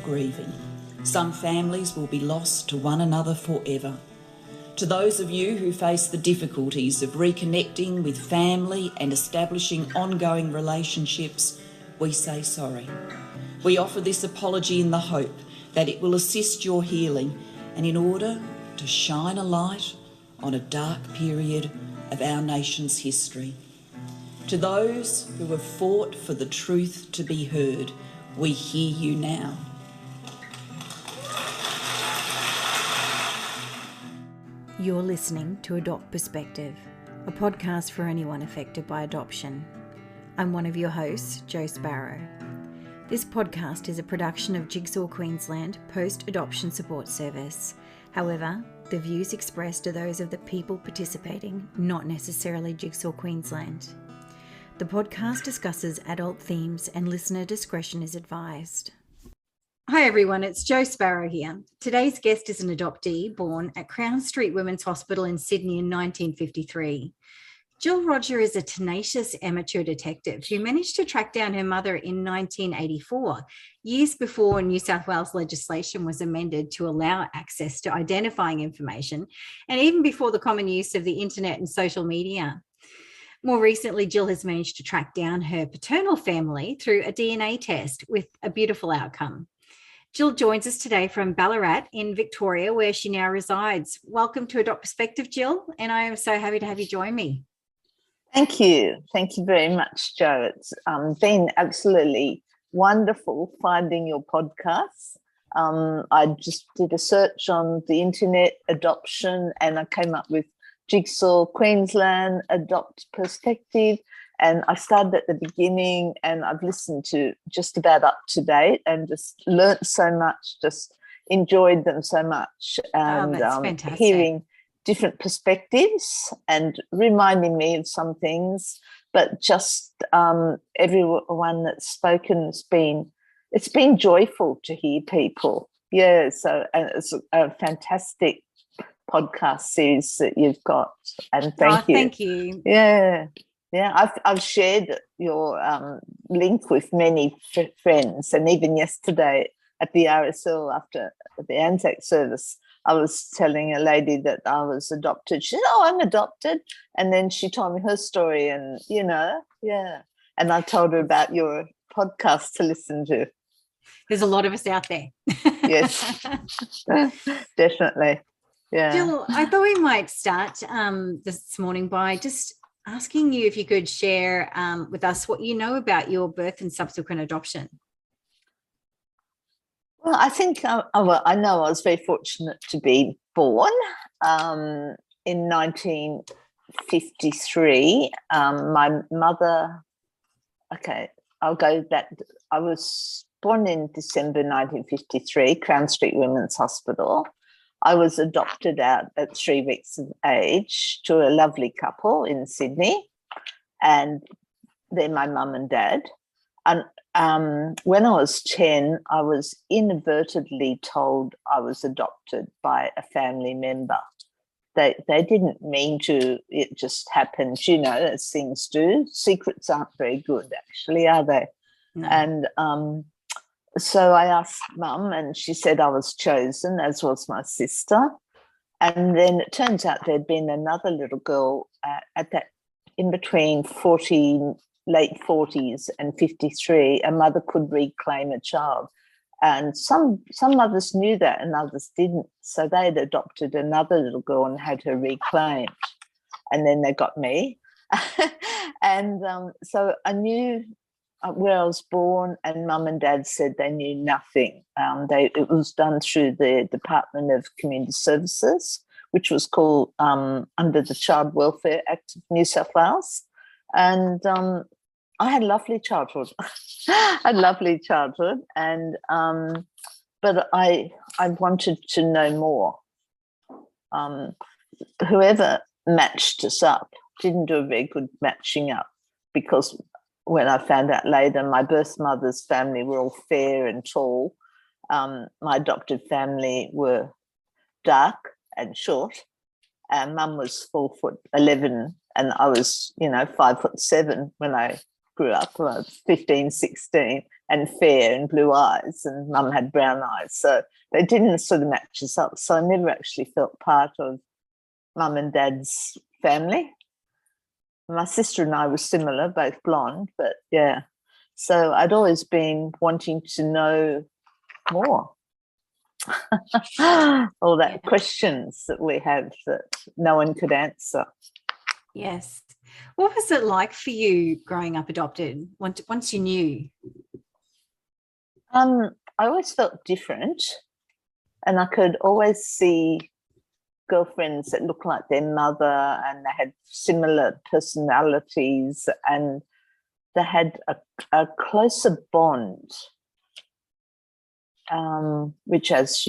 grieving. Some families will be lost to one another forever. To those of you who face the difficulties of reconnecting with family and establishing ongoing relationships, we say sorry. We offer this apology in the hope that it will assist your healing and in order to shine a light on a dark period of our nation's history. To those who have fought for the truth to be heard, we hear you now. You're listening to Adopt Perspective, a podcast for anyone affected by adoption. I'm one of your hosts, Jo Sparrow. This podcast is a production of Jigsaw Queensland Post-Adoption Support Service. However, the views expressed are those of the people participating, not necessarily Jigsaw Queensland. The podcast discusses adult themes and listener discretion is advised. Hi everyone, it's Jo Sparrow here. Today's guest is an adoptee born at Crown Street Women's Hospital in Sydney in 1953. Jill Rodger is a tenacious amateur detective who managed to track down her mother in 1984, years before New South Wales legislation was amended to allow access to identifying information, and even before the common use of the internet and social media. More recently, Jill has managed to track down her paternal family through a DNA test with a beautiful outcome. Jill joins us today from Ballarat in Victoria, where she now resides. Welcome to Adopt Perspective, Jill, and I am so happy to have you join me. Thank you. Thank you very much, Jo. It's been absolutely wonderful finding your podcast. I just did a search on the internet, adoption, and I came up with Jigsaw Queensland, Adopt Perspective, and I started at the beginning and I've listened to just about up to date and just learnt so much, just enjoyed them so much, and hearing different perspectives and reminding me of some things, but just everyone that's spoken it's been joyful to hear people. Yeah, so and it's a fantastic podcast series that you've got, and thank you. Thank you. Yeah, I've shared your link with many friends, and even yesterday at the RSL after the Anzac service, I was telling a lady that I was adopted. She said, "Oh, I'm adopted," and then she told me her story, and and I told her about your podcast to listen to. There's a lot of us out there. Yes, definitely. Yeah. Jill, I thought we might start this morning by just asking you if you could share with us what you know about your birth and subsequent adoption. Well, I think I know I was very fortunate to be born in 1953. My mother, I'll go back. I was born in December 1953, Crown Street Women's Hospital. I was adopted out at 3 weeks of age to a lovely couple in Sydney, and they're my mum and dad. And when I was 10, I was inadvertently told I was adopted by a family member. They didn't mean to, it just happened, as things do. Secrets aren't very good, actually, are they? No. And so I asked Mum, and she said I was chosen, as was my sister. And then it turns out there'd been another little girl at that, in between late 40s and 53, a mother could reclaim a child. And some mothers knew that and others didn't. So they'd adopted another little girl and had her reclaimed. And then they got me. And so I knew where I was born, and Mum and Dad said they knew nothing. It was done through the Department of Community Services, which was called under the Child Welfare Act of New South Wales. And I had a lovely childhood. And but I wanted to know more. Whoever matched us up didn't do a very good matching up, because when I found out later, my birth mother's family were all fair and tall. My adopted family were dark and short. And Mum was 4'11", and I was, 5'7" when I grew up. I was 15, 16, and fair and blue eyes, and mum had brown eyes. So they didn't sort of match us up. So I never actually felt part of mum and dad's family. My sister and I were similar, both blonde, but yeah. So I'd always been wanting to know more. All that questions that we have that no one could answer. Yes. What was it like for you growing up adopted once you knew? I always felt different, and I could always see girlfriends that looked like their mother, and they had similar personalities, and they had a closer bond, which as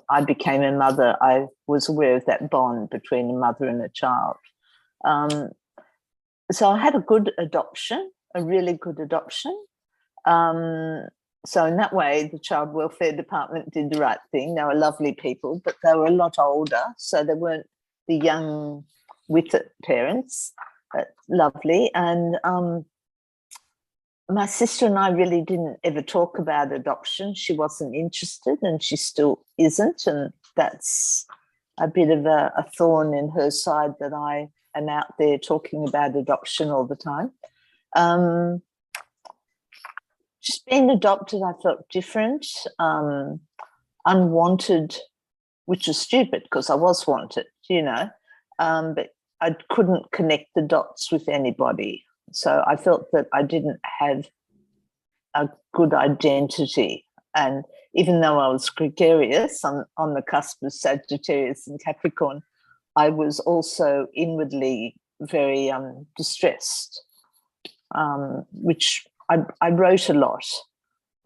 I became a mother, I was aware of that bond between a mother and a child. So I had a good adoption, a really good adoption. So in that way, the Child Welfare Department did the right thing. They were lovely people, but they were a lot older, so they weren't the young with it parents. But lovely. And my sister and I really didn't ever talk about adoption. She wasn't interested, and she still isn't. And that's a bit of a thorn in her side, that I am out there talking about adoption all the time. Just being adopted, I felt different, unwanted, which was stupid because I was wanted, but I couldn't connect the dots with anybody. So I felt that I didn't have a good identity. And even though I was gregarious on the cusp of Sagittarius and Capricorn, I was also inwardly very distressed, which I wrote a lot.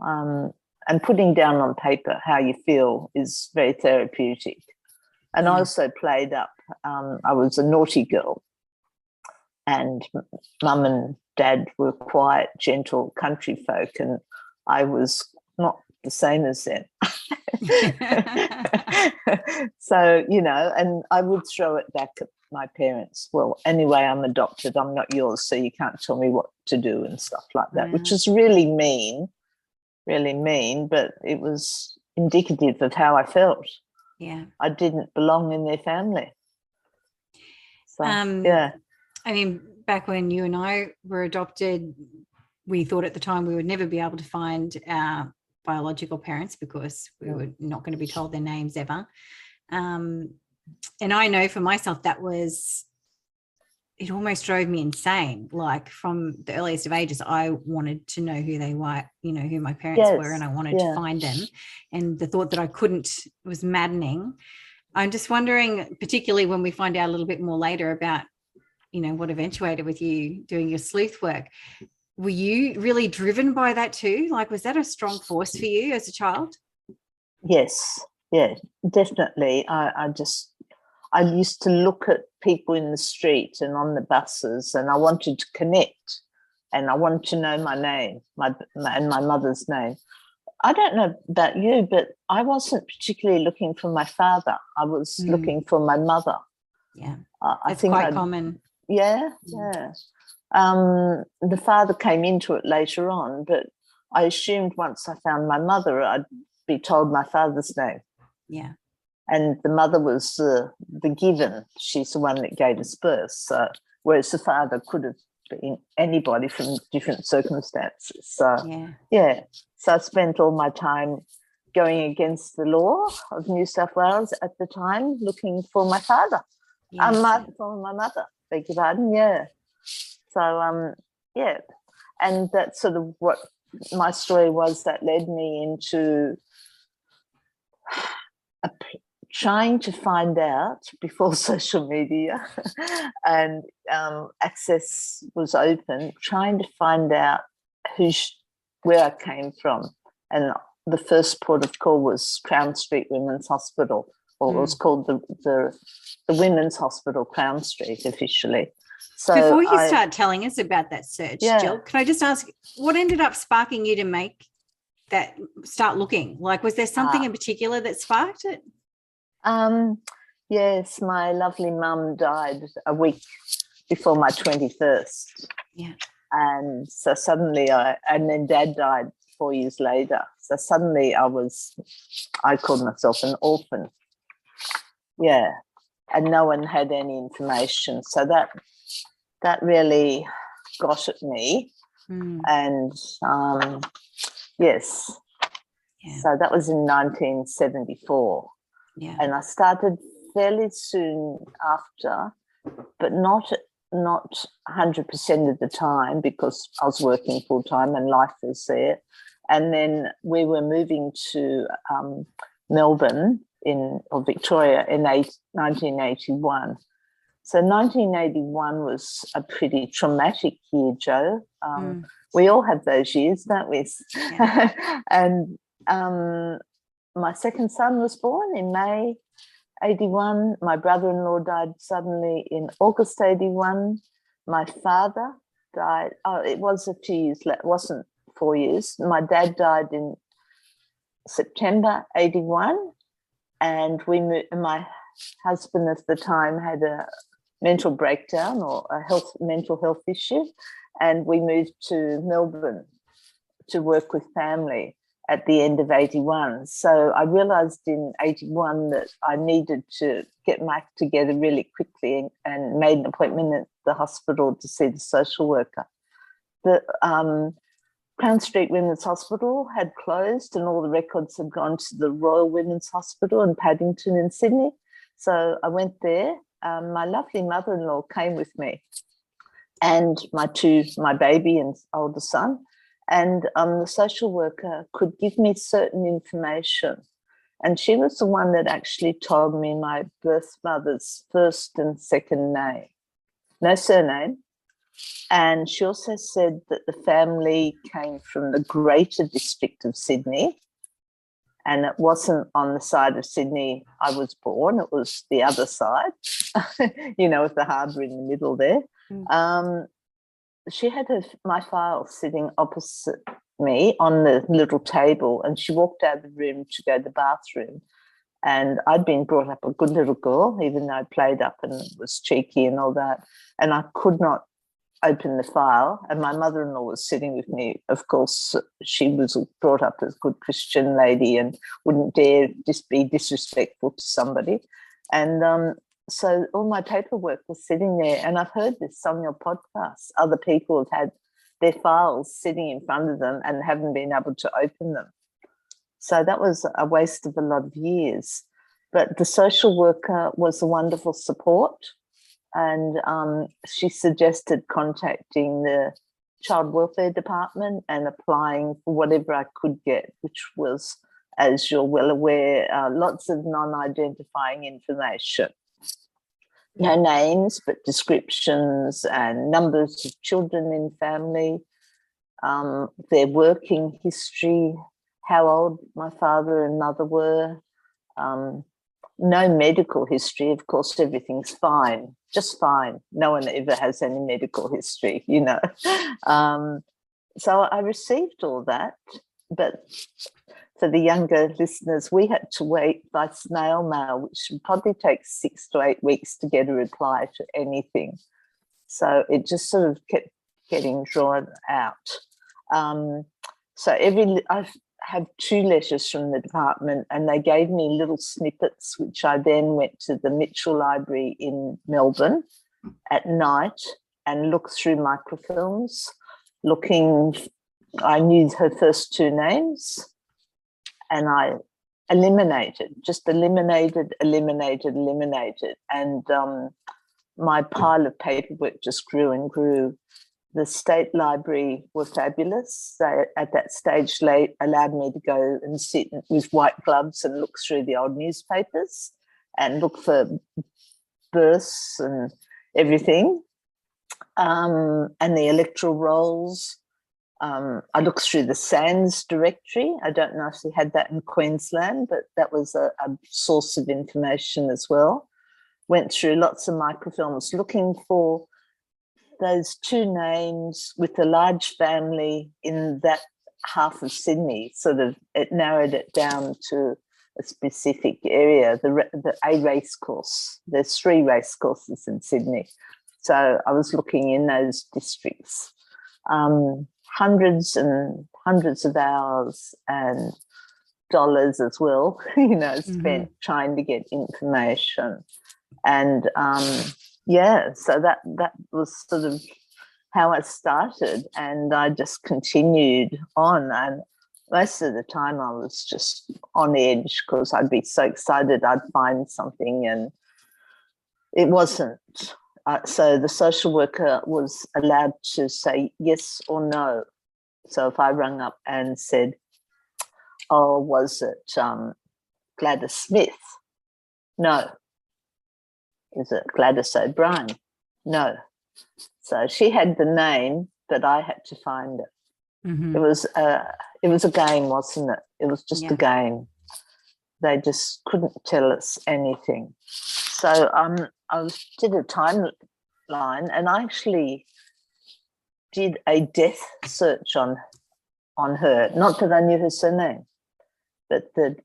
And putting down on paper how you feel is very therapeutic. And I also played up. I was a naughty girl, and mum and dad were quiet, gentle country folk, and I was not the same as them. So, and I would throw it back at my parents. Well, anyway, I'm adopted. I'm not yours, so you can't tell me what to do and stuff like that, which is really mean, but it was indicative of how I felt. Yeah. I didn't belong in their family. So, I mean, back when you and I were adopted, we thought at the time we would never be able to find our biological parents because we were not going to be told their names ever. And I know for myself it almost drove me insane. Like from the earliest of ages, I wanted to know who they were, who my parents were, and I wanted to find them. And the thought that I couldn't was maddening. I'm just wondering, particularly when we find out a little bit more later about, what eventuated with you doing your sleuth work, were you really driven by that too? Like, was that a strong force for you as a child? Yes, yeah, definitely. I used to look at people in the street and on the buses, and I wanted to connect, and I wanted to know my name, and my mother's name. I don't know about you, but I wasn't particularly looking for my father. I was looking for my mother. Yeah, I that's think quite common. Yeah. The father came into it later on, but I assumed once I found my mother, I'd be told my father's name. Yeah. And the mother was the given. She's the one that gave us birth. So, whereas the father could have been anybody from different circumstances. So, So I spent all my time going against the law of New South Wales at the time, looking for my father. For my mother, beg your pardon, So, and that's sort of what my story was that led me into trying to find out before social media and access was open, trying to find out where I came from. And the first port of call was Crown Street Women's Hospital, or it was called the Women's Hospital Crown Street officially. So before you start telling us about that search, Jill, can I just ask, what ended up sparking you to start looking? Like, was there something in particular that sparked it? Yes, my lovely mum died a week before my 21st. Yeah. And so suddenly and then Dad died 4 years later. So suddenly I called myself an orphan. Yeah. And no one had any information. So that really got at me. And yes. Yeah. So that was in 1974. Yeah. And I started fairly soon after, but not 100% of the time, because I was working full time and life was there. And then we were moving to Melbourne or Victoria in 1981. So 1981 was a pretty traumatic year, Jo. We all have those years, don't we? Yeah. And my second son was born in May 81. My brother-in-law died suddenly in August 81. My father died. Oh, it was a few years later. It wasn't 4 years. My dad died in September 81. And my husband at the time had a mental breakdown or a mental health issue. And we moved to Melbourne to work with family at the end of 81. So I realised in 81 that I needed to get my act together really quickly and made an appointment at the hospital to see the social worker. The Crown Street Women's Hospital had closed and all the records had gone to the Royal Women's Hospital in Paddington in Sydney. So I went there. My lovely mother-in-law came with me and my baby and older son. And the social worker could give me certain information. And she was the one that actually told me my birth mother's first and second name, no surname. And she also said that the family came from the greater district of Sydney. And it wasn't on the side of Sydney I was born, it was the other side, with the harbour in the middle there. She had my file sitting opposite me on the little table, and she walked out of the room to go to the bathroom. And I'd been brought up a good little girl, even though I played up and was cheeky and all that. And I could not open the file. And my mother-in-law was sitting with me. Of course, she was brought up as a good Christian lady and wouldn't dare just be disrespectful to somebody. And so all my paperwork was sitting there, and I've heard this on your podcast. Other people have had their files sitting in front of them and haven't been able to open them. So that was a waste of a lot of years. But the social worker was a wonderful support, and she suggested contacting the Child Welfare Department and applying for whatever I could get, which was, as you're well aware, lots of non-identifying information. No names, but descriptions and numbers of children in family, their working history, how old my father and mother were, no medical history. Of course, everything's fine, just fine. No one ever has any medical history, So I received all that, but for the younger listeners, we had to wait by snail mail, which would probably take 6 to 8 weeks to get a reply to anything. So it just sort of kept getting drawn out. So I have 2 letters from the department, and they gave me little snippets, which I then went to the Mitchell Library in Melbourne at night and looked through microfilms, I knew her first 2 names, and I eliminated. And my pile of paperwork just grew and grew. The State Library were fabulous. They, at that stage, allowed me to go and sit with white gloves and look through the old newspapers and look for births and everything, and the electoral rolls. I looked through the SANS directory. I don't know if they had that in Queensland, but that was a source of information as well. Went through lots of microfilms looking for those 2 names with a large family in that half of Sydney. Sort of, it narrowed it down to a specific area, a race course. There's 3 race courses in Sydney. So I was looking in those districts. hundreds and hundreds of hours and dollars as well, spent trying to get information. And so that was sort of how I started, and I just continued on. And most of the time I was just on edge because I'd be so excited I'd find something, and it wasn't. So the social worker was allowed to say yes or no. So if I rang up and said, oh, was it Gladys Smith? No. Is it Gladys O'Brien? No. So she had the name, but I had to find it. Mm-hmm. It was a game, wasn't it? It was just a game. They just couldn't tell us anything. So I did a timeline, and I actually did a death search on her. Not that I knew her surname, but the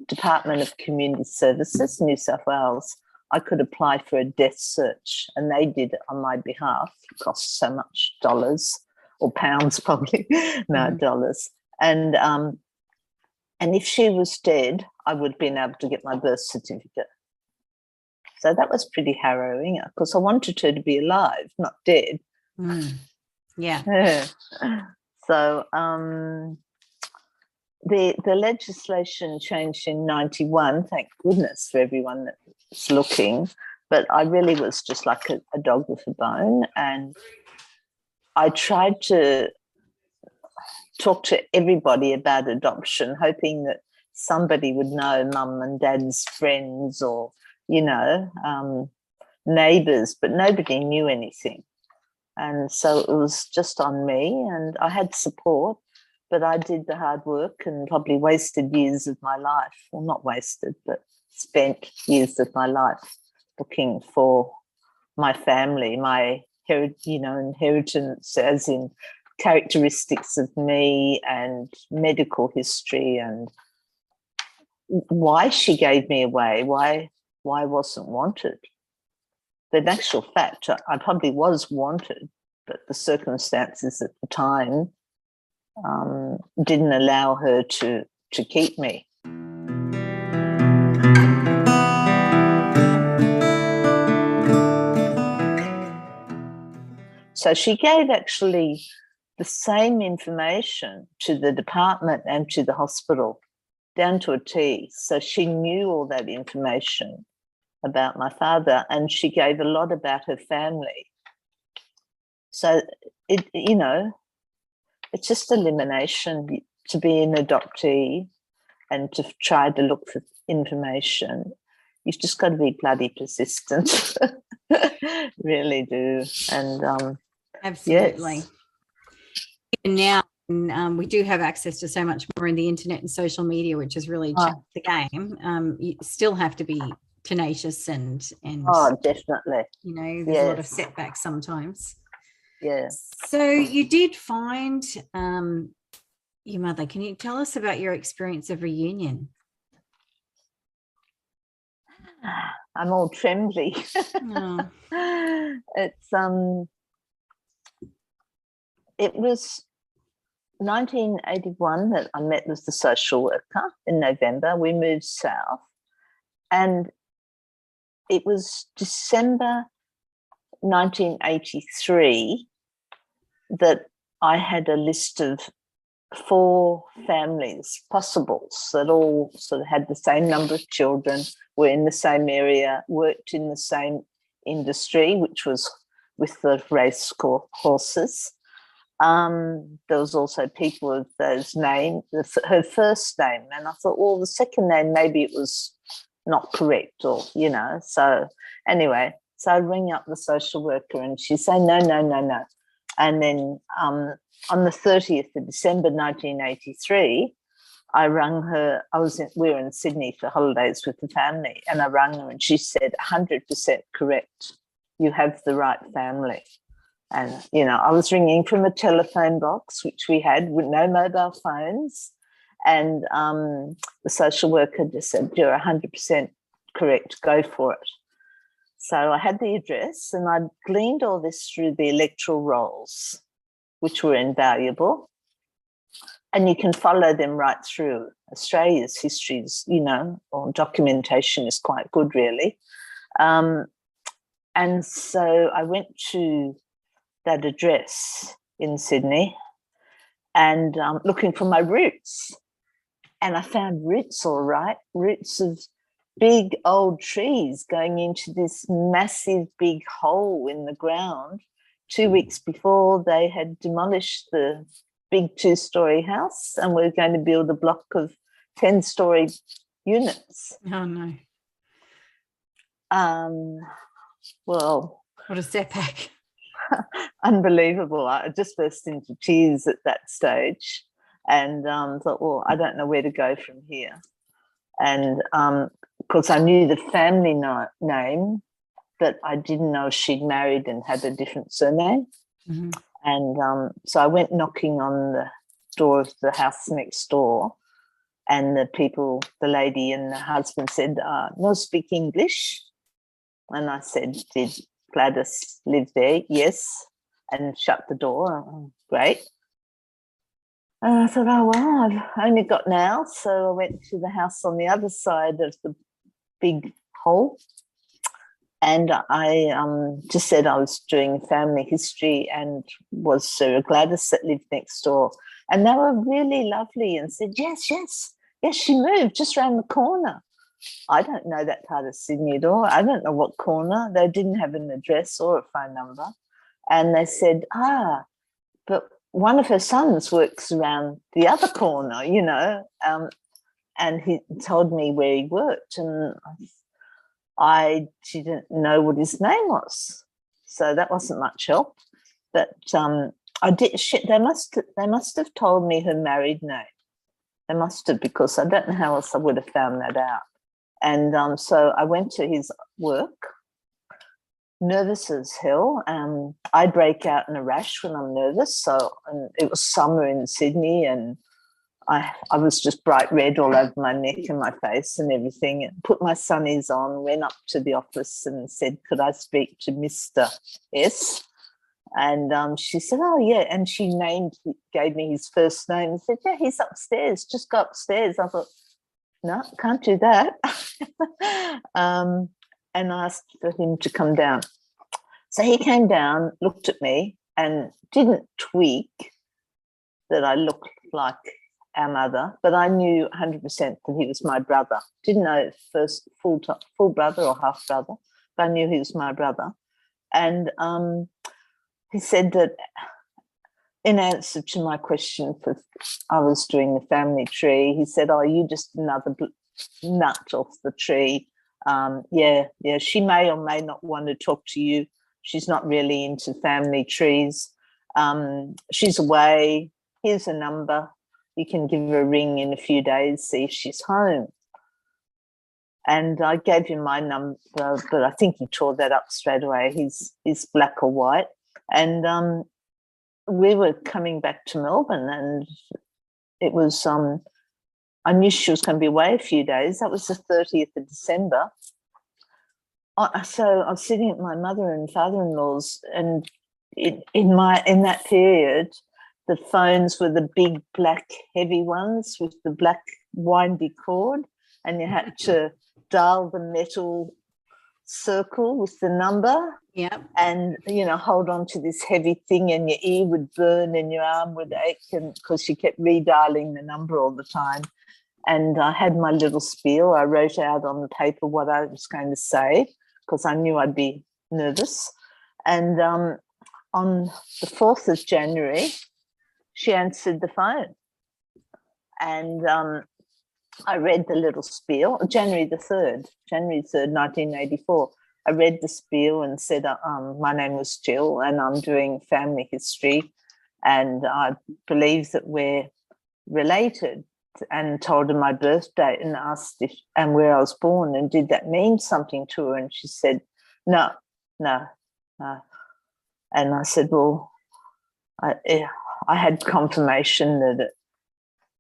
Department of Community Services, New South Wales, I could apply for a death search, and they did it on my behalf. It cost so much dollars or pounds, probably. No, dollars. And if she was dead, I would have been able to get my birth certificate. So that was pretty harrowing because I wanted her to be alive, not dead. Yeah. So the legislation changed in 91, thank goodness for everyone that's looking, but I really was just like a dog with a bone, and I tried to talk to everybody about adoption, hoping that somebody would know, mum and dad's friends or, neighbours, but nobody knew anything. And so it was just on me, and I had support, but I did the hard work and probably wasted years of my life. Well, not wasted, but spent years of my life looking for my family, my inheritance, as in characteristics of me and medical history and why she gave me away, why I wasn't wanted. But in actual fact, I probably was wanted, but the circumstances at the time didn't allow her to keep me. So she gave actually the same information to the department and to the hospital, down to a T. So she knew all that information about my father, and she gave a lot about her family. So it's just elimination to be an adoptee and to try to look for information. You've just got to be bloody persistent. Really do. And absolutely. Yes. And now we do have access to so much more in the internet and social media, which has really changed the game. You still have to be tenacious and definitely. There's a lot of setbacks sometimes. Yeah. So you did find your mother. Can you tell us about your experience of reunion? I'm all trembly. Oh. It was 1981 that I met with the social worker in November. We moved south, and it was December 1983 that I had a list of 4 families, possibles, that all sort of had the same number of children, were in the same area, worked in the same industry, which was with the race horses. There was also people with those names, her first name, and I thought, well, the second name, maybe it was not correct, or, so anyway, so I ring up the social worker and she say, no. And then on the 30th of December 1983, I rang her. We were in Sydney for holidays with the family, and I rang her and she said, 100% correct. You have the right family. And, I was ringing from a telephone box, which we had with no mobile phones. And the social worker just said, you're 100% correct, go for it. So I had the address, and I gleaned all this through the electoral rolls. which were invaluable. And you can follow them right through. Australia's histories, or documentation is quite good, really. And so I went to that address in Sydney and looking for my roots. And I found roots, all right, roots of big old trees going into this massive big hole in the ground 2 weeks before they had demolished the big 2-story house and were going to build a block of 10-story units. Oh, no. Well, what a setback. Unbelievable. I just burst into tears at that stage and thought, well, I don't know where to go from here. And of course, I knew the family name, but I didn't know she'd married and had a different surname. Mm-hmm. And so I went knocking on the door of the house next door, and the lady and the husband said, no speak English. And I said, did Gladys live there? Yes. And shut the door. Oh, great. And I thought, oh, well, I've only got now. So I went to the house on the other side of the big hole. And I just said I was doing family history and was Sarah Gladys that lived next door. And they were really lovely and said, yes, she moved just around the corner. I don't know that part of Sydney at all. I don't know what corner. They didn't have an address or a phone number. And they said, but one of her sons works around the other corner, and he told me where he worked. And I didn't know what his name was. So that wasn't much help. But I did. They must have told me her married name. They must have, because I don't know how else I would have found that out. And so I went to his work, nervous as hell. I break out in a rash when I'm nervous. And it was summer in Sydney, and I was just bright red all over my neck and my face and everything. And put my sunnies on, went up to the office and said, could I speak to Mr. S? And she said, oh, yeah. And she gave me his first name and said, yeah, he's upstairs. Just go upstairs. I thought, no, can't do that. And asked for him to come down. So he came down, looked at me, and didn't tweak that I looked like our mother, but I knew 100% that he was my brother. Didn't know first full brother or half brother, but I knew he was my brother. And he said that in answer to my question, I was doing the family tree, he said, oh, you just another nut off the tree. Yeah, she may or may not want to talk to you. She's not really into family trees. She's away. Here's a number. You can give her a ring in a few days, see if she's home. And I gave him my number, but I think he tore that up straight away. He's black or white. And we were coming back to Melbourne, and it was, I knew she was going to be away a few days. That was the 30th of December. So I was sitting at my mother and father-in-law's, and in that period, the phones were the big black heavy ones with the black windy cord, and you had to dial the metal circle with the number. Yeah. And hold on to this heavy thing, and your ear would burn and your arm would ache, and because you kept redialing the number all the time. And I had my little spiel. I wrote out on the paper what I was going to say, because I knew I'd be nervous. And on the 4th of January, she answered the phone. And I read the little spiel, January 3rd, 1984. I read the spiel and said, my name was Jill and I'm doing family history, and I believe that we're related, and told her my birth date and asked and where I was born, and did that mean something to her? And she said, no. And I said, well, I had confirmation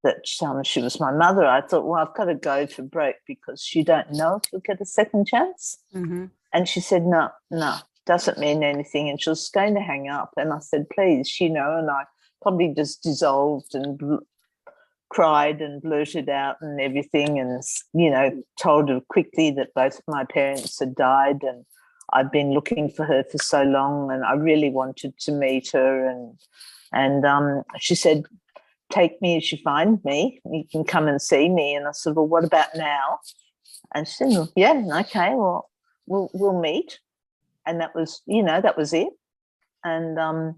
that she was my mother. I thought, well, I've got to go for broke, because you don't know if you'll get a second chance. Mm-hmm. And she said, no. doesn't mean anything. And she was going to hang up. And I said, please, and I probably just dissolved and cried and blurted out and everything, and, told her quickly that both my parents had died and I'd been looking for her for so long and I really wanted to meet her. And she said, take me as you find me. You can come and see me. And I said, well, what about now? And she said, well, yeah, okay, well, we'll meet. And that was it. And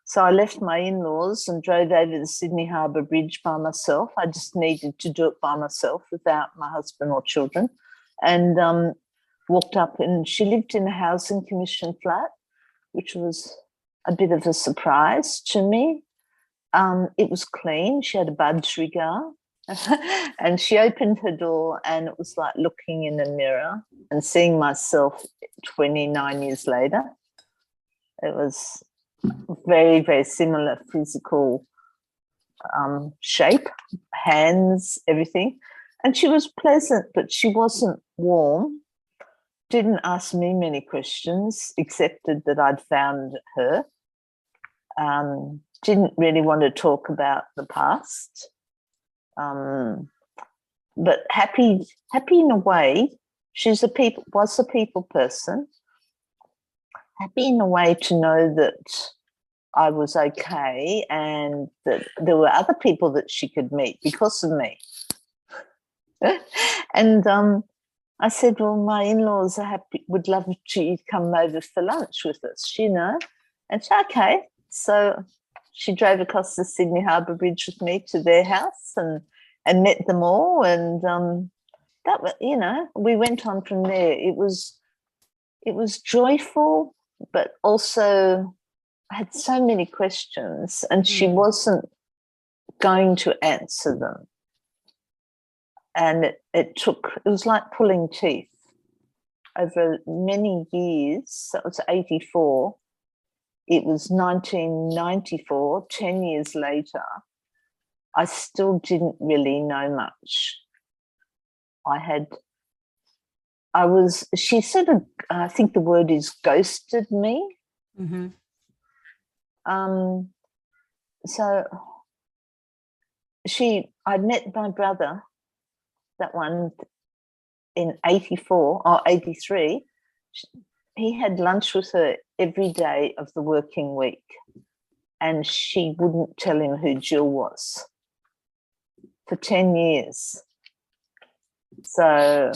so I left my in-laws and drove over the Sydney Harbour Bridge by myself. I just needed to do it by myself without my husband or children. And walked up, and she lived in a housing commission flat, which was a bit of a surprise to me. It was clean. She had a budgerigar. And she opened her door, and it was like looking in a mirror and seeing myself 29 years later. It was very, very similar physical shape, hands, everything. And she was pleasant, but she wasn't warm. Didn't ask me many questions, accepted that I'd found her. Didn't really want to talk about the past. But happy in a way. Was a people person. Happy in a way to know that I was okay and that there were other people that she could meet because of me. And I said, well, my in-laws are happy, would love to come over for lunch with us, And she said, okay. So she drove across the Sydney Harbour Bridge with me to their house and met them all. And that was, we went on from there. It was joyful, but also I had so many questions, and she wasn't going to answer them. And it was like pulling teeth over many years. That was 84. It was 1994, 10 years later. I still didn't really know much. She sort of, I think the word is ghosted me. Mm-hmm. So I'd met my brother, that one in 84 or 83. He had lunch with her every day of the working week, and she wouldn't tell him who Jill was for 10 years. So,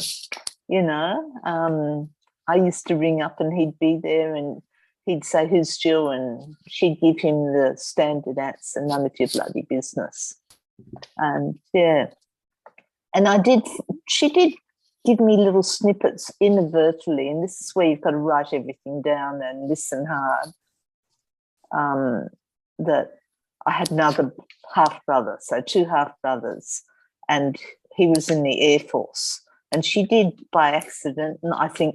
I used to ring up and he'd be there and he'd say, who's Jill? And she'd give him the standard answer, none of your bloody business. And yeah. And she did give me little snippets inadvertently, and this is where you've got to write everything down and listen hard, that I had another half-brother, so two half-brothers, and he was in the Air Force. And she did, by accident, and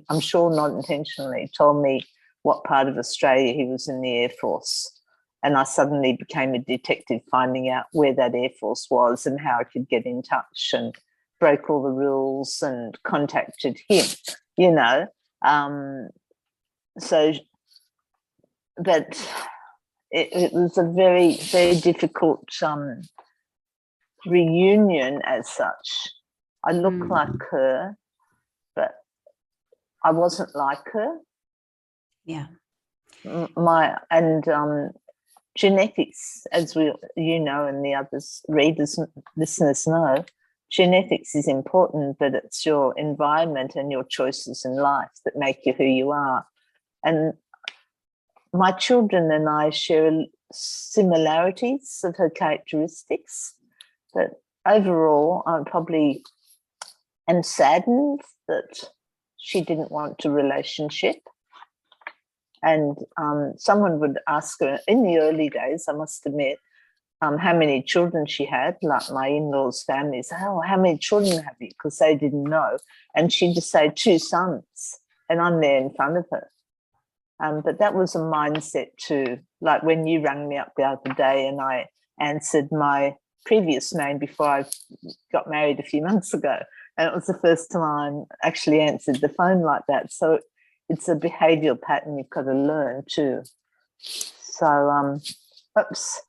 I'm sure not intentionally, told me what part of Australia he was in the Air Force. And I suddenly became a detective, finding out where that Air Force was and how I could get in touch, and broke all the rules and contacted him, but it was a very, very difficult reunion as such. I look like her, but I wasn't like her. Yeah. Genetics, as and the others readers and listeners know, genetics is important, but it's your environment and your choices in life that make you who you are. And my children and I share similarities of her characteristics, but overall I probably am saddened that she didn't want a relationship. And someone would ask her in the early days, I must admit, how many children she had, like my in-laws' families. Oh, how many children have you? Because they didn't know. And she'd just say 2 sons, and I'm there in front of her. But that was a mindset too. Like when you rang me up the other day and I answered my previous name before I got married a few months ago. And it was the first time I actually answered the phone like that. So it's a behavioural pattern you've got to learn too. So, oops.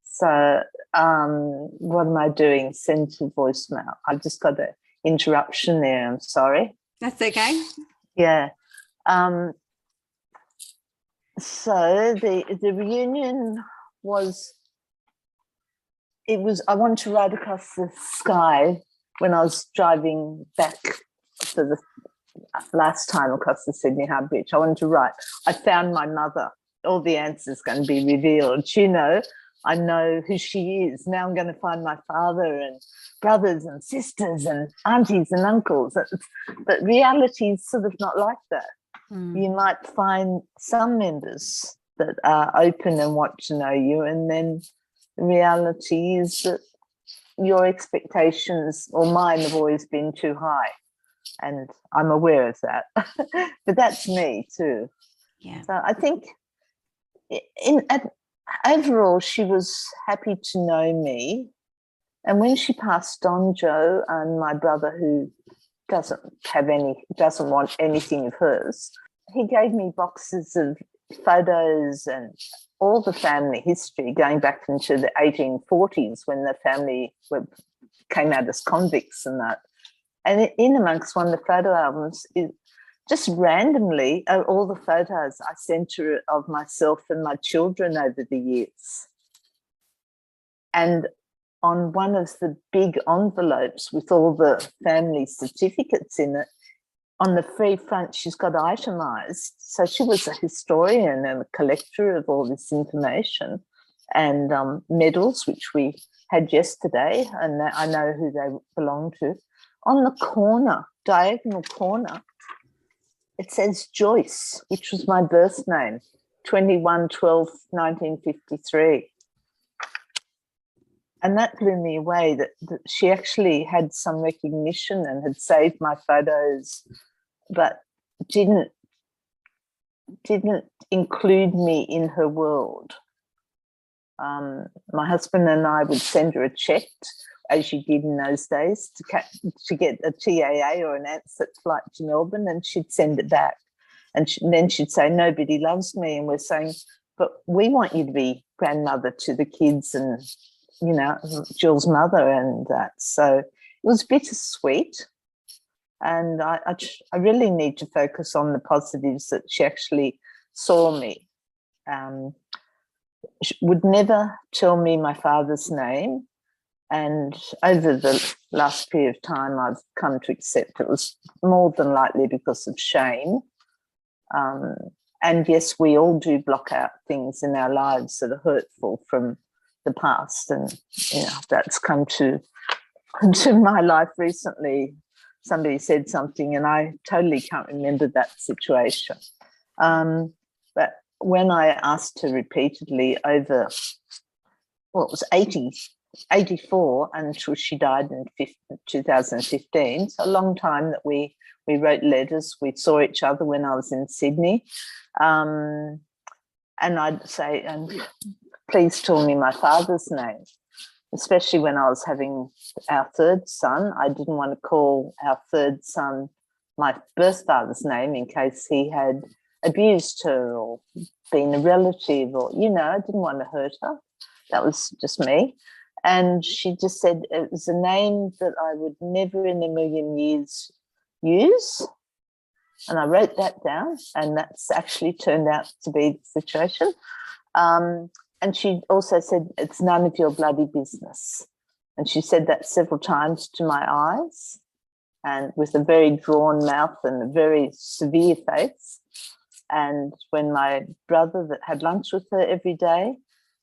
So, what am I doing? Send to voicemail. I just got an interruption there. I'm sorry. That's okay. Yeah. So the reunion was, I wanted to ride across the sky when I was driving back for the last time across the Sydney Harbour Bridge. I wanted to write, I found my mother. All the answers going to be revealed. I know who she is. Now I'm going to find my father and brothers and sisters and aunties and uncles. But reality is sort of not like that. You might find some members that are open and want to know you, and then the reality is that your expectations, or mine, have always been too high, and I'm aware of that. But that's me too. Yeah. So I think overall she was happy to know me, and when she passed on, Joe, and my brother, who doesn't want anything of hers, he gave me boxes of photos and all the family history going back into the 1840s when the family came out as convicts and that. And in amongst one of the photo albums is just randomly all the photos I sent her of myself and my children over the years. And on one of the big envelopes with all the family certificates in it, on the free front, she's got itemised. So she was a historian and a collector of all this information, and medals, which we had yesterday, and I know who they belong to. On the corner, diagonal corner, it says Joyce, which was my birth name, 21/12/1953. And that blew me away, that she actually had some recognition and had saved my photos, but didn't include me in her world. My husband and I would send her a check, as you did in those days, to get a TAA or an ansett flight to Melbourne, and she'd send it back. And then she'd say, nobody loves me. And we're saying, but we want you to be grandmother to the kids and, you know, Jill's mother and that. So it was bittersweet. And I really need to focus on the positives, that she actually saw me. She would never tell me my father's name. And over the last period of time, I've come to accept it was more than likely because of shame. And yes, we all do block out things in our lives that are hurtful from the past. And, you know, that's come to my life recently. Somebody said something and I totally can't remember that situation. But when I asked her repeatedly over, well, it was 84 until she died in 2015, so a long time that we wrote letters. We saw each other when I was in Sydney. And I'd say, please tell me my father's name, especially when I was having our third son. I didn't want to call our third son my birth father's name in case he had abused her or been a relative, or, you know, I didn't want to hurt her. That was just me. And she just said it was a name that I would never in a million years use. And I wrote that down, and that's actually turned out to be the situation. And she also said, it's none of your bloody business. And she said that several times to my eyes, and with a very drawn mouth and a very severe face. And when my brother that had lunch with her every day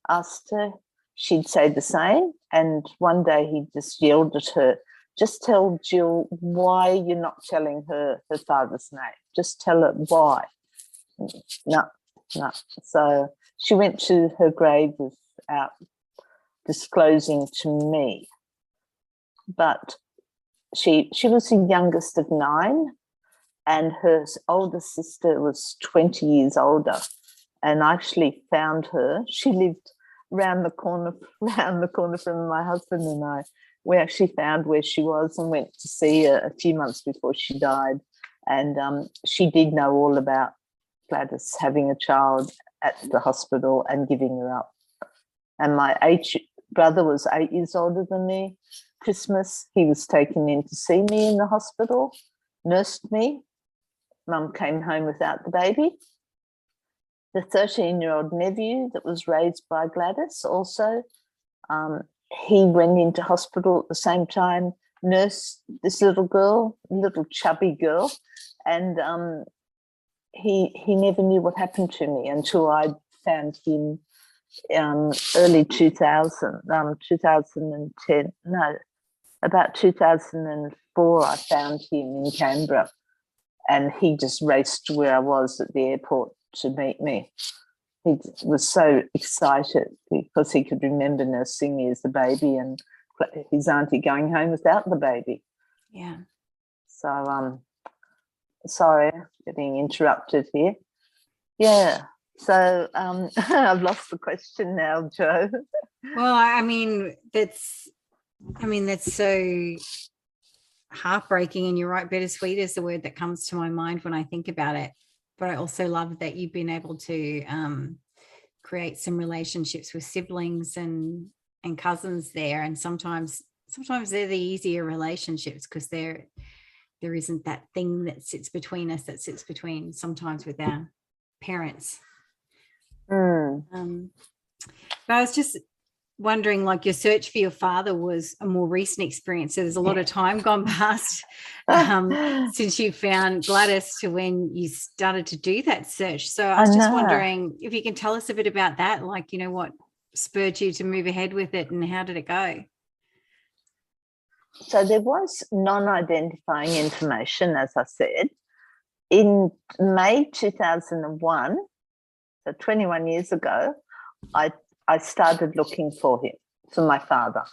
asked her, she'd say the same. And one day he just yelled at her, just tell Jill why you're not telling her her father's name. Just tell her why. No. So she went to her grave without disclosing to me. But she was the youngest of 9, and her older sister was 20 years older. And I actually found her. She lived round the corner from my husband and I. We actually found where she was and went to see her a few months before she died. And she did know all about Gladys having a child at the hospital and giving her up. And my brother was 8 years older than me. Christmas, he was taken in to see me in the hospital, nursed me. Mum came home without the baby. The 13-year-old nephew that was raised by Gladys also, he went into hospital at the same time, nursed this little girl, little chubby girl, and he never knew what happened to me until I found him early 2010, no, about 2004, I found him in Canberra, and he just raced to where I was at the airport to meet me. He was so excited because he could remember nursing me as a baby and his auntie going home without the baby. Yeah. So, sorry, getting interrupted here. Yeah. So I've lost the question now, Jo. Well, I mean, that's so heartbreaking, and you're right, bittersweet is the word that comes to my mind when I think about it. But I also love that you've been able to create some relationships with siblings and cousins there. And sometimes they're the easier relationships because there isn't that thing that sits between us, that sits between sometimes with our parents. But I was just wondering, like, your search for your father was a more recent experience, so there's a lot of time gone past since you found Gladys to when you started to do that search. So I was just wondering if you can tell us a bit about that, like, you know, what spurred you to move ahead with it and how did it go? So there was non-identifying information, as I said. In May 2001, so 21 years ago, I started looking for him, for my father.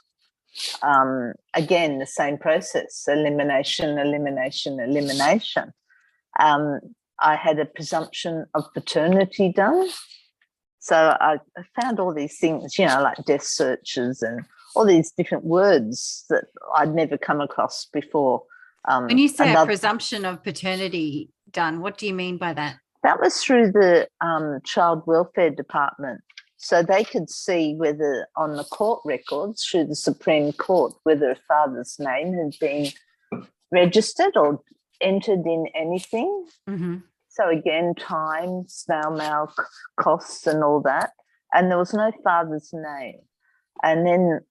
Again, the same process, elimination. I had a presumption of paternity done. So I found all these things, you know, like death searches and all these different words that I'd never come across before. When you say a presumption of paternity done, what do you mean by that? That was through the Child Welfare Department. So they could see whether on the court records through the Supreme Court, whether a father's name had been registered or entered in anything. Mm-hmm. So again, time, snail mail costs and all that. And there was no father's name. And then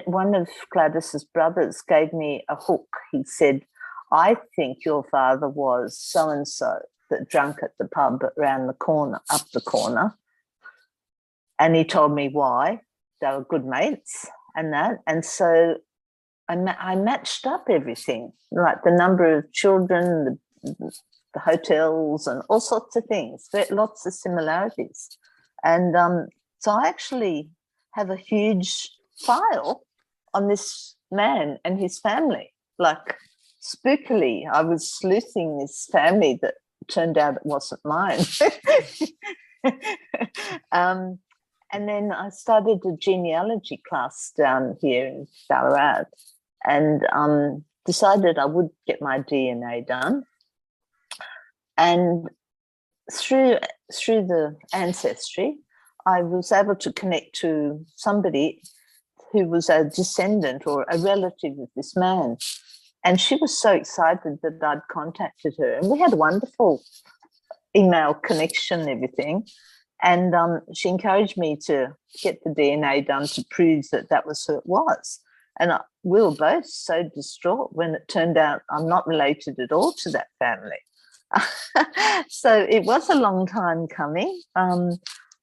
one of Gladys's brothers gave me a hook. He said, I think your father was so-and-so that drank at the pub around the corner, up the corner. And he told me why. They were good mates and that. And so I matched up everything, like the number of children, the hotels and all sorts of things, lots of similarities. And so I actually have a huge file on this man and his family. Like, spookily, I was sleuthing this family that turned out it wasn't mine. And then I started a genealogy class down here in Ballarat and decided I would get my DNA done. And through the ancestry, I was able to connect to somebody who was a descendant or a relative of this man. And she was so excited that I'd contacted her. And we had a wonderful email connection and everything. And she encouraged me to get the DNA done to prove that was who it was. And we were both so distraught when it turned out I'm not related at all to that family. So it was a long time coming.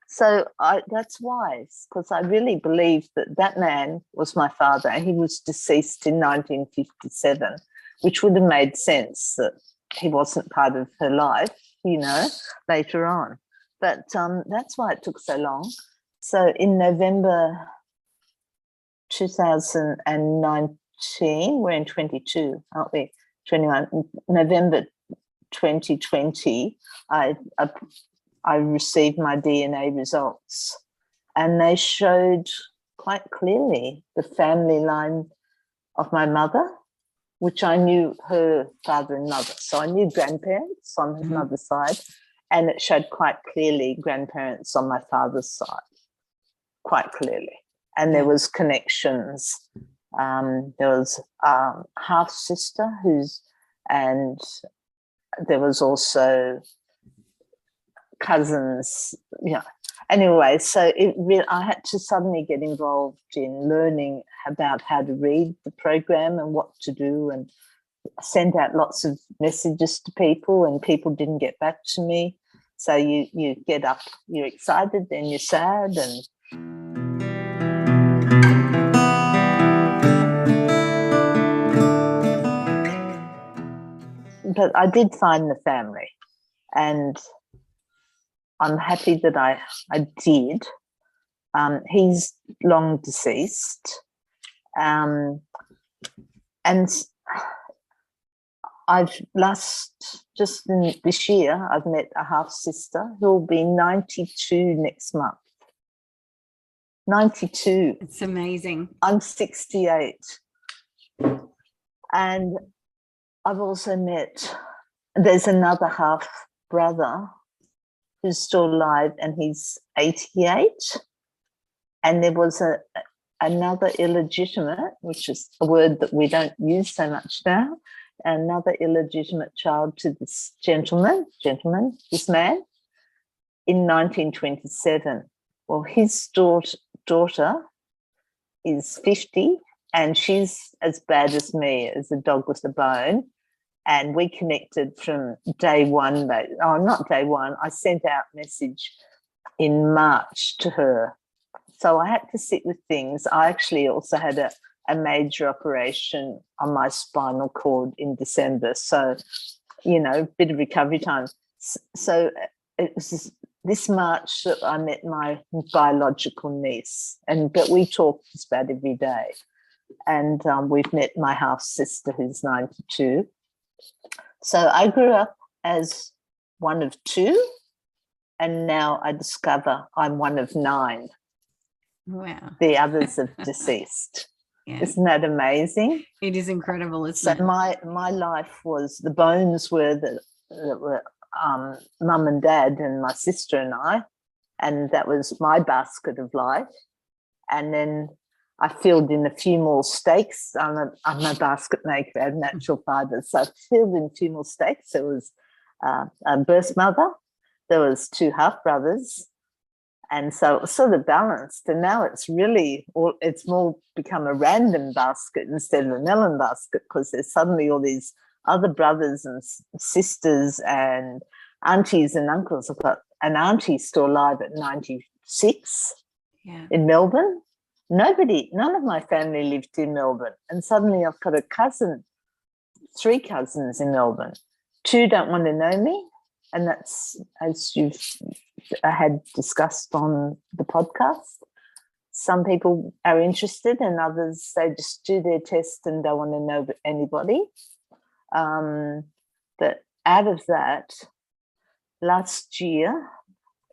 So that's wise, because I really believe that man was my father. He was deceased in 1957, which would have made sense that he wasn't part of her life, you know, later on. But that's why it took so long. So in November 2019, we're in 22, aren't we? 21, November 2020, I received my DNA results, and they showed quite clearly the family line of my mother which I knew her father and mother. So I knew grandparents on his mother's side, and it showed quite clearly grandparents on my father's side, quite clearly. And there was connections. There was half sister and there was also cousins. Anyway, so I had to suddenly get involved in learning about how to read the program and what to do, and send out lots of messages to people, and people didn't get back to me. So you get up, you're excited, then you're sad, and but I did find the family, and I'm happy that I did. He's long deceased, and I've just in this year, I've met a half sister who'll be 92 next month. 92. It's amazing. I'm 68. And I've also met, there's another half brother who's still alive, and he's 88. And there was another illegitimate, which is a word that we don't use so much now, another illegitimate child to this this man, in 1927. Well, his daughter is 50, and she's as bad as me, as a dog with a bone. And we connected from day one. Not day one. I sent out a message in March to her. So I had to sit with things. I actually also had a major operation on my spinal cord in December. So, a bit of recovery time. So it was this March that I met my biological niece, but we talk just about every day. And we've met my half sister who's 92. So I grew up as one of two, and now I discover I'm one of 9. Wow. The others have deceased. Yeah. Isn't that amazing? It is incredible, isn't it? So my life was, the bones were that were mum and dad and my sister and I, and that was my basket of life. And then I filled in a few more steaks. I'm a basket maker and natural fibres, so I filled in a few more steaks. There was a birth mother, there was 2 half brothers, and so it was sort of balanced. And now it's more become a random basket instead of a melon basket, because there's suddenly all these other brothers and sisters and aunties and uncles. I've got an auntie still alive at 96 in Melbourne. None of my family lived in Melbourne, and suddenly I've got a cousin, 3 cousins in Melbourne. 2 don't want to know me, and that's, as you've had discussed on the podcast. Some people are interested, and others, they just do their test and don't want to know anybody. But out of that, last year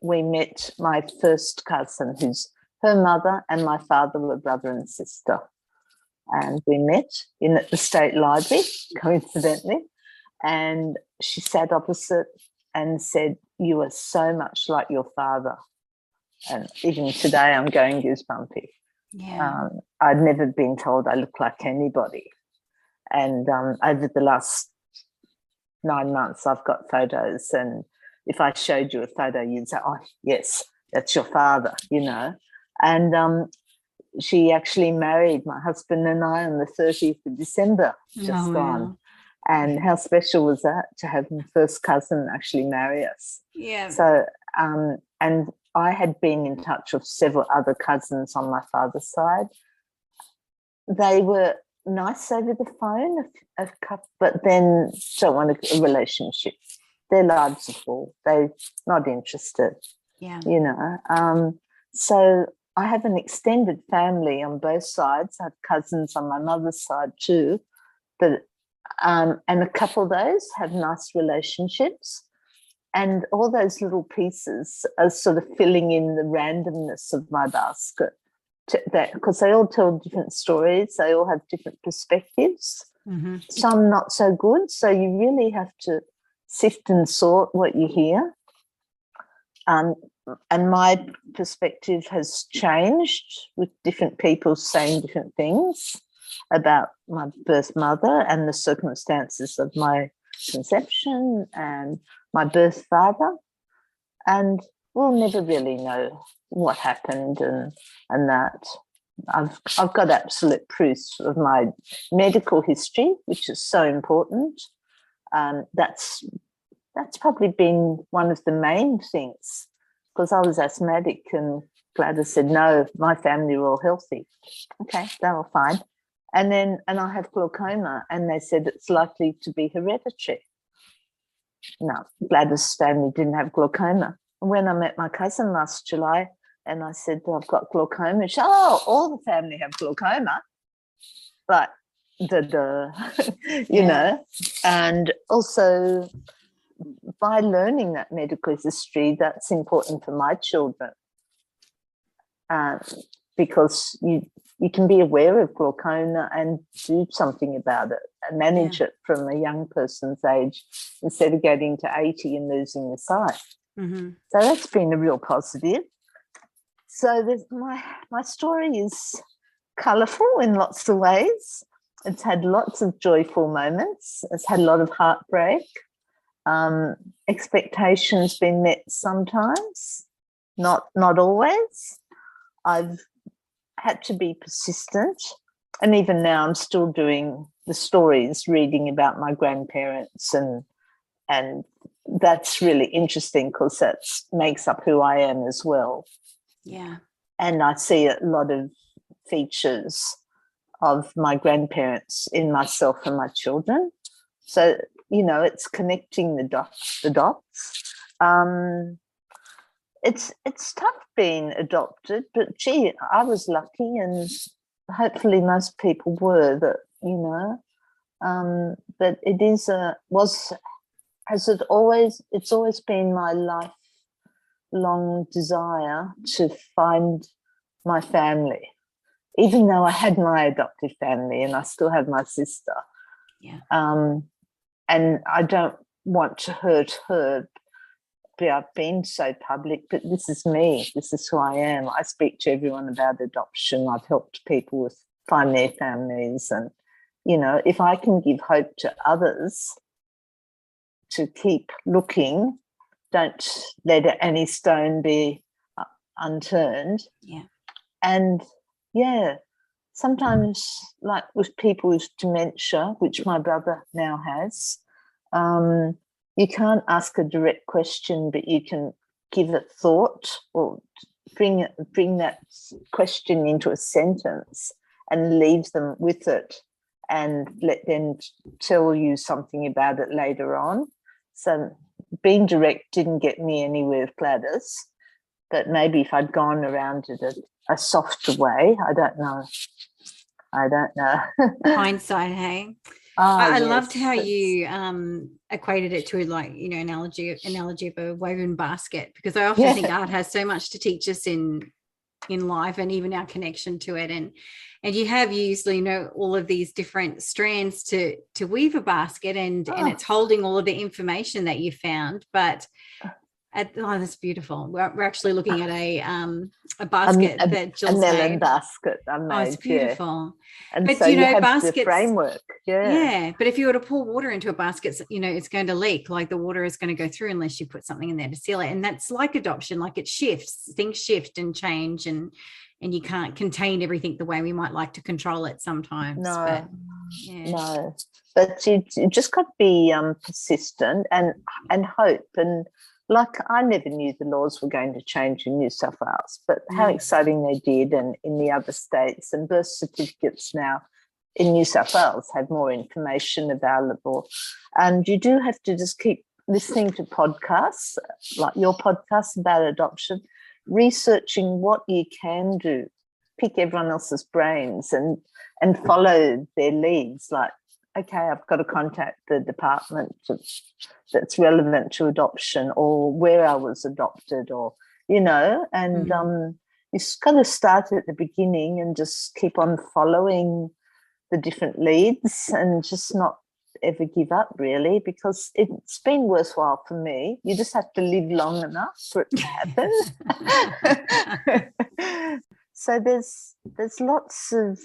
we met my first cousin, who's her mother and my father were brother and sister. And we met at the State Library, coincidentally, and she sat opposite and said, "You are so much like your father." And even today I'm going goosebumpy. Yeah. I'd never been told I look like anybody. And over the last 9 months, I've got photos, and if I showed you a photo, you'd say, "Oh, yes, that's your father," And she actually married my husband and I on the 30th of December, just gone. Wow. And how special was that, to have my first cousin actually marry us? Yeah. So, and I had been in touch with several other cousins on my father's side. They were nice over the phone, but then don't want a relationship. Their lives are full. They're not interested. Yeah. So I have an extended family on both sides. I have cousins on my mother's side too, and a couple of those have nice relationships. And all those little pieces are sort of filling in the randomness of my basket, because they all tell different stories. They all have different perspectives. some not so good. So you really have to sift and sort what you hear. And my perspective has changed with different people saying different things about my birth mother and the circumstances of my conception and my birth father. And we'll never really know what happened and that. I've got absolute proof of my medical history, which is so important. That's probably been one of the main things, because I was asthmatic and Gladys said, no, my family were all healthy. Okay, they were fine. And I have glaucoma, and they said it's likely to be hereditary. No, Gladys' family didn't have glaucoma. And when I met my cousin last July and I said, I've got glaucoma, she said, oh, all the family have glaucoma. Like, you know. And also, by learning that medical history, that's important for my children, because you can be aware of glaucoma and do something about it and manage it from a young person's age instead of getting to 80 and losing the sight. So that's been a real positive. So my story is colourful in lots of ways. It's had lots of joyful moments. It's had a lot of heartbreak. Expectations been met sometimes, not always. I've had to be persistent, and even now I'm still doing the stories, reading about my grandparents, and that's really interesting because that makes up who I am as well. Yeah. And I see a lot of features of my grandparents in myself and my children. So, you know, it's connecting the dots. It's tough being adopted, but gee, I was lucky, and hopefully most people were, that, you know, but it's always been my lifelong desire to find my family, even though I had my adoptive family and I still have my sister. Yeah. And I don't want to hurt her. I've been so public, but this is me. This is who I am. I speak to everyone about adoption. I've helped people find their families. And, you know, if I can give hope to others to keep looking, don't let any stone be unturned. Yeah. And, yeah, sometimes, like with people with dementia, which my brother now has, you can't ask a direct question, but you can give it thought, or bring that question into a sentence and leave them with it and let them tell you something about it later on. So being direct didn't get me anywhere with Gladys, but maybe if I'd gone around it a softer way, I don't know. Hindsight, hey? I loved how you equated it to, like, you know, analogy of a woven basket, because I often think art has so much to teach us in life, and even our connection to it, and you have used, you know, all of these different strands to weave a basket, and it's holding all of the information that you found. But that's beautiful. We're actually looking at a basket that Jill's a melon made. basket I made. Oh, it's beautiful. And but so you know, have baskets, the framework. Yeah, but if you were to pour water into a basket, you know, it's going to leak. Like, the water is going to go through unless you put something in there to seal it. And that's like adoption. Like, it shifts, things shift and change, and you can't contain everything the way we might like to control it sometimes. No, but you just got to be persistent and hope. And like, I never knew the laws were going to change in New South Wales, but how exciting they did, and in the other states. And birth certificates now in New South Wales have more information available. And you do have to just keep listening to podcasts, like your podcast about adoption, researching what you can do, pick everyone else's brains and follow their leads. Like, okay, I've got to contact the department that's relevant to adoption, or where I was adopted, or, you know, and you've got to start at the beginning and just keep on following the different leads and just not ever give up, really, because it's been worthwhile for me. You just have to live long enough for it to happen. So there's lots of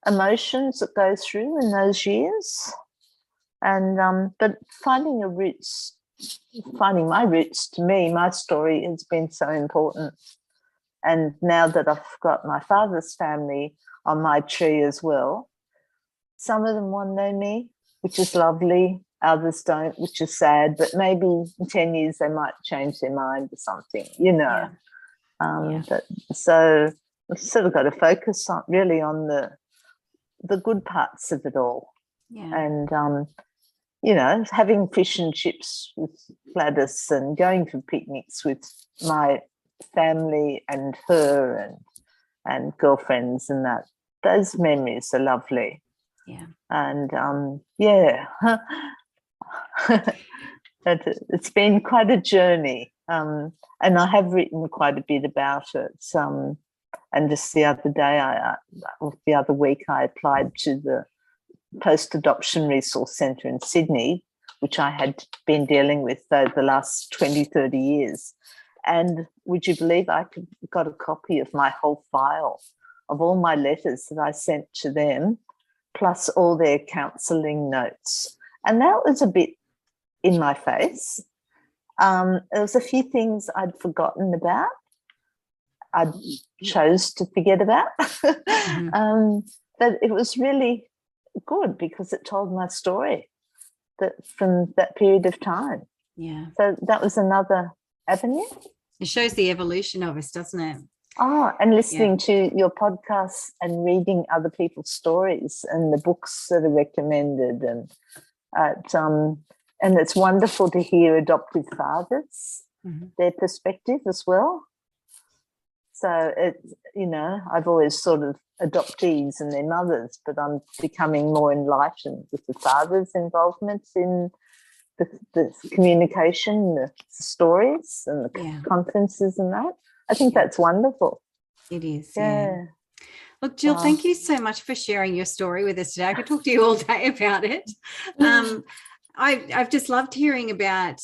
emotions that go through in those years, and but finding my roots, to me, my story has been so important. And now that I've got my father's family on my tree as well, some of them want to know me, which is lovely. Others don't, which is sad. But maybe in 10 years they might change their mind or something, you know. Yeah. But so I've sort of got to focus on the good parts of it all. Yeah. And you know, having fish and chips with Gladys and going for picnics with my family and her and girlfriends and that. Those memories are lovely. Yeah. And it's been quite a journey. And I have written quite a bit about it. And just the other week, I applied to the Post-Adoption Resource Centre in Sydney, which I had been dealing with over the last 20, 30 years. And would you believe I got a copy of my whole file of all my letters that I sent to them, plus all their counselling notes. And that was a bit in my face. There was a few things I'd forgotten about. I chose to forget about. Mm-hmm. But it was really good because it told my story from that period of time. Yeah. So that was another avenue. It shows the evolution of us, doesn't it? Oh, and listening to your podcasts and reading other people's stories and the books that are recommended, and it's wonderful to hear adoptive fathers, their perspective as well. So it's, you know, I've always sort of adoptees and their mothers, but I'm becoming more enlightened with the father's involvement in the communication, the stories and the conferences and that. I think that's wonderful. It is. Yeah. Look, Jill, thank you so much for sharing your story with us today. I could talk to you all day about it. I've just loved hearing about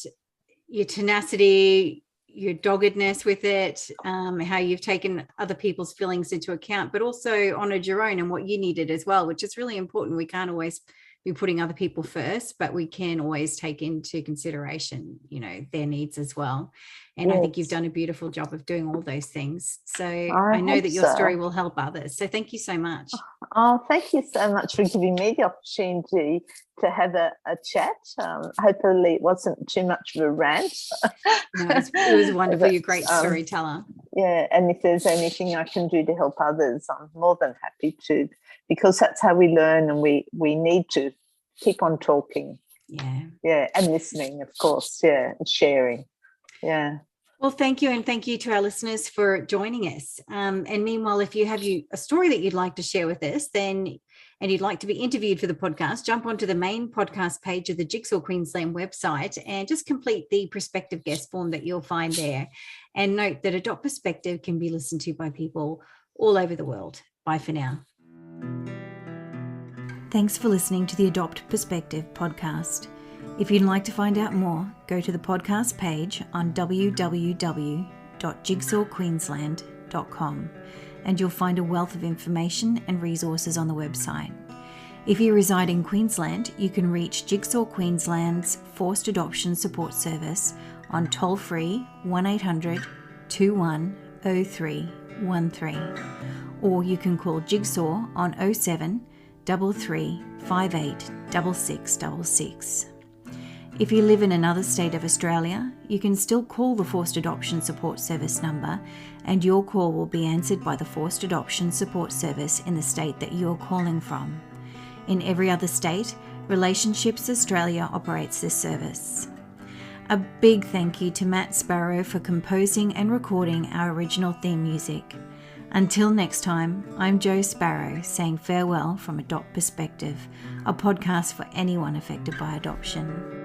your tenacity, your doggedness with it, how you've taken other people's feelings into account, but also honoured your own and what you needed as well, which is really important. We can't always be putting other people first, but we can always take into consideration, you know, their needs as well. And I think you've done a beautiful job of doing all those things. So I know that your story will help others. So thank you so much. Oh, thank you so much for giving me the opportunity to have a chat. Hopefully it wasn't too much of a rant. No, it was wonderful. You're a great storyteller. Yeah, and if there's anything I can do to help others, I'm more than happy to, because that's how we learn, and we need to keep on talking. Yeah, and listening, of course, and sharing. Yeah. Well, thank you. And thank you to our listeners for joining us. And meanwhile, if you have a story that you'd like to share with us, and you'd like to be interviewed for the podcast, jump onto the main podcast page of the Jigsaw Queensland website and just complete the prospective guest form that you'll find there. And note that Adopt Perspective can be listened to by people all over the world. Bye for now. Thanks for listening to the Adopt Perspective podcast. If you'd like to find out more, go to the podcast page on www.jigsawqueensland.com and you'll find a wealth of information and resources on the website. If you reside in Queensland, you can reach Jigsaw Queensland's Forced Adoption Support Service on toll-free 1800 210313, or you can call Jigsaw on 07 33 58 6666. If you live in another state of Australia, you can still call the Forced Adoption Support Service number, and your call will be answered by the Forced Adoption Support Service in the state that you're calling from. In every other state, Relationships Australia operates this service. A big thank you to Matt Sparrow for composing and recording our original theme music. Until next time, I'm Jo Sparrow saying farewell from Adopt Perspective, a podcast for anyone affected by adoption.